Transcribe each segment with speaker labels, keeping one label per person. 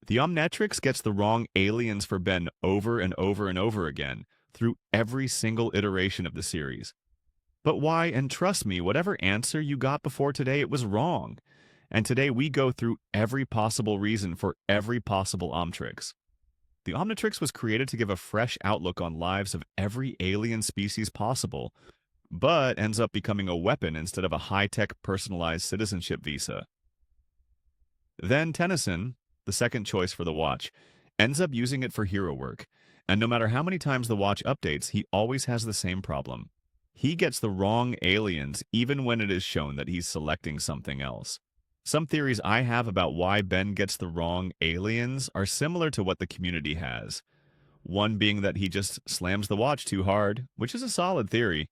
Speaker 1: The Omnitrix gets the wrong aliens for Ben over and over and over again through every single iteration of the series. But why? And trust me, whatever answer you got before today, it was wrong. And today we go through every possible reason for every possible Omnitrix. The Omnitrix was created to give a fresh outlook on lives of every alien species possible, but ends up becoming a weapon instead of a high-tech personalized citizenship visa. Then Tennyson, the second choice for the watch, ends up using it for hero work, and no matter how many times the watch updates, he always has the same problem. He gets the wrong aliens even when it is shown that he's selecting something else. Some theories I have about why Ben gets the wrong aliens are similar to what the community has. One being that he just slams the watch too hard, which is a solid theory.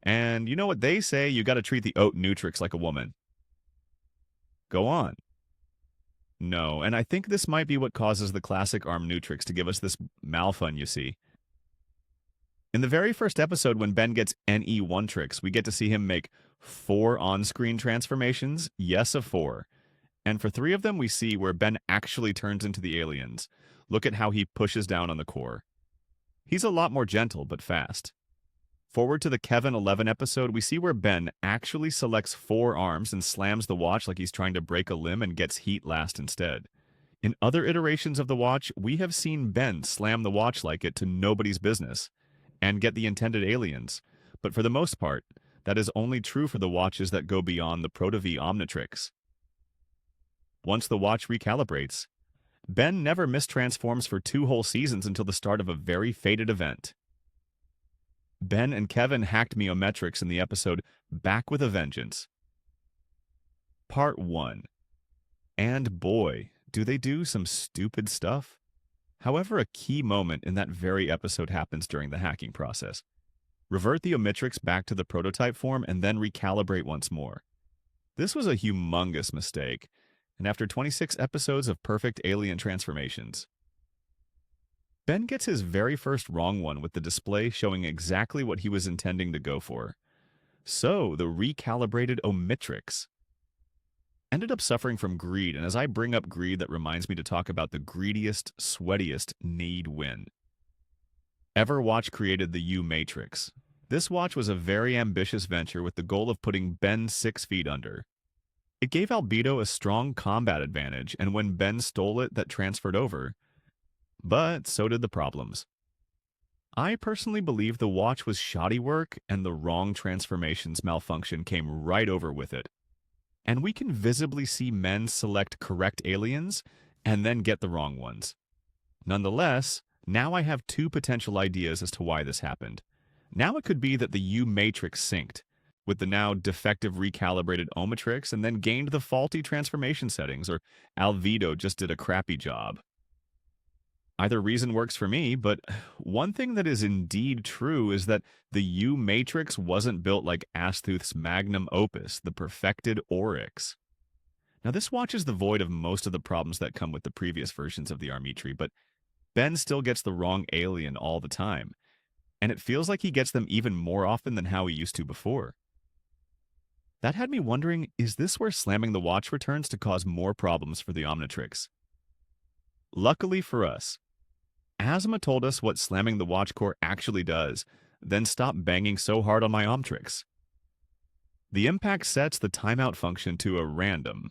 Speaker 1: And you know what they say, you gotta treat the Omnitrix like a woman. Go on. No, and I think this might be what causes the classic Omnitrix to give us this malfun, you see. In the very first episode, when Ben gets NE1 tricks, we get to see him make 4 on-screen transformations, yes of 4. And for 3 of them, we see where Ben actually turns into the aliens. Look at how he pushes down on the core. He's a lot more gentle, but fast. Forward to the Kevin 11 episode, we see where Ben actually selects 4 arms and slams the watch like he's trying to break a limb and gets heat last instead. In other iterations of the watch, we have seen Ben slam the watch like it to nobody's business and get the intended aliens, but for the most part, that is only true for the watches that go beyond the Proto-V Omnitrix. Once the watch recalibrates, Ben never mistransforms for 2 whole seasons until the start of a very fated event. Ben and Kevin hacked me Omnitrix in the episode Back with a Vengeance. Part 1. And boy, do they do some stupid stuff. However, a key moment in that very episode happens during the hacking process. Revert the Omnitrix back to the prototype form and then recalibrate once more. This was a humongous mistake, and after 26 episodes of perfect alien transformations, Ben gets his very first wrong one with the display showing exactly what he was intending to go for. So, the recalibrated Omnitrix ended up suffering from greed, and as I bring up greed, that reminds me to talk about the greediest, sweatiest need win. Everwatch created the U-Matrix. This watch was a very ambitious venture with the goal of putting Ben 6 feet under. It gave Albedo a strong combat advantage, and when Ben stole it, that transferred over. But so did the problems. I personally believe the watch was shoddy work, and the wrong transformations malfunction came right over with it. And we can visibly see men select correct aliens and then get the wrong ones. Nonetheless, now I have 2 potential ideas as to why this happened. Now it could be that the U-Matrix synced with the now defective recalibrated Omnitrix and then gained the faulty transformation settings, or Albedo just did a crappy job. Either reason works for me, but one thing that is indeed true is that the U-Matrix wasn't built like Azmuth's magnum opus, the perfected Oryx. Now, this watch is devoid of most of the problems that come with the previous versions of the Omnitrix, but Ben still gets the wrong alien all the time, and it feels like he gets them even more often than how he used to before. That had me wondering, is this where slamming the watch returns to cause more problems for the Omnitrix? Luckily for us, Azmuth told us what slamming the watch core actually does, then stop banging so hard on my Omnitrix. The impact sets the timeout function to a random.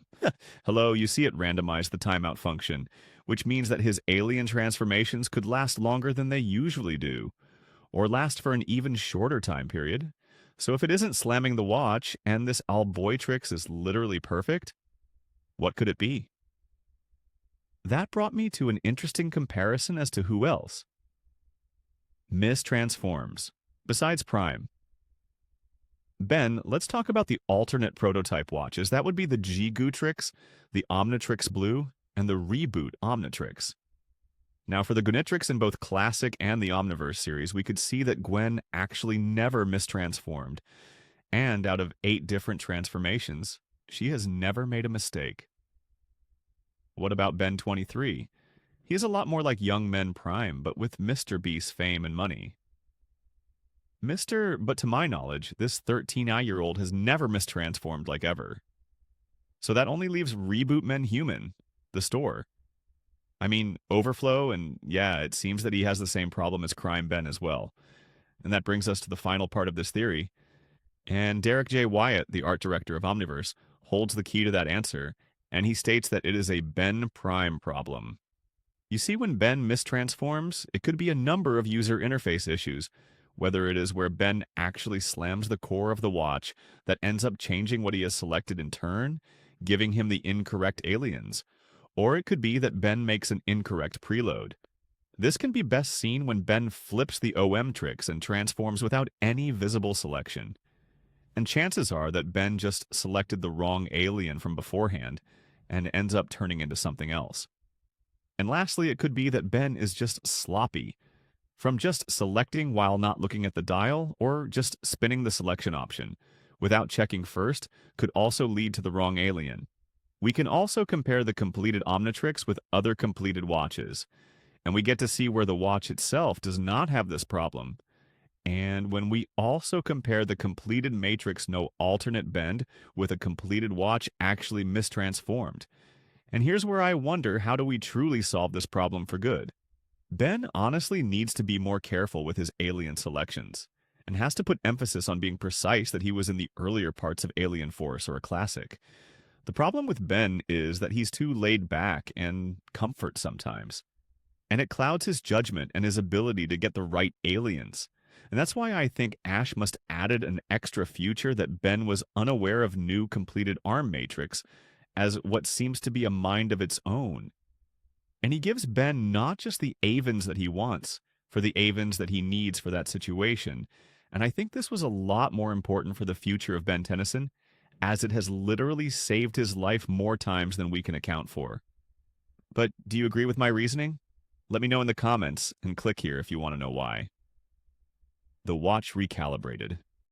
Speaker 1: Hello, you see it randomized the timeout function, which means that his alien transformations could last longer than they usually do, or last for an even shorter time period. So if it isn't slamming the watch, and this Alboytrix is literally perfect, what could it be? That brought me to an interesting comparison as to who else mistransforms, besides Prime. Ben, let's talk about the alternate prototype watches. That would be the G-Gutrix, the Omnitrix Blue, and the Reboot Omnitrix. Now, for the Gunitrix in both Classic and the Omniverse series, we could see that Gwen actually never mistransformed, and out of 8 different transformations, she has never made a mistake. What about Ben 23? He is a lot more like Young Men Prime, but with Mr. Beast's fame and money. But to my knowledge, this 13-year-old has never mistransformed like ever. So that only leaves Reboot Men Human, the store. I mean, overflow, and yeah, it seems that he has the same problem as Crime Ben as well. And that brings us to the final part of this theory. And Derek J. Wyatt, the art director of Omniverse, holds the key to that answer, and he states that it is a Ben Prime problem. You see, when Ben mistransforms, it could be a number of user interface issues, whether it is where Ben actually slams the core of the watch that ends up changing what he has selected in turn, giving him the incorrect aliens, or it could be that Ben makes an incorrect preload. This can be best seen when Ben flips the Omnitrix and transforms without any visible selection. And chances are that Ben just selected the wrong alien from beforehand and ends up turning into something else. And lastly, it could be that Ben is just sloppy, from just selecting while not looking at the dial, or just spinning the selection option without checking first could also lead to the wrong alien. We can also compare the completed Omnitrix with other completed watches, and we get to see where the watch itself does not have this problem. And when we also compare the completed Matrix no alternate bend with a completed watch actually mistransformed. And here's where I wonder, how do we truly solve this problem for good? Ben honestly needs to be more careful with his alien selections, and has to put emphasis on being precise that he was in the earlier parts of Alien Force or a classic. The problem with Ben is that he's too laid back and comfort sometimes, and it clouds his judgment and his ability to get the right aliens. And that's why I think Ash must added an extra feature that Ben was unaware of new completed ARM Matrix as what seems to be a mind of its own. And he gives Ben not just the Avens that he wants, for the Avens that he needs for that situation. And I think this was a lot more important for the future of Ben Tennyson, as it has literally saved his life more times than we can account for. But do you agree with my reasoning? Let me know in the comments, and click here if you want to know why. The watch recalibrated.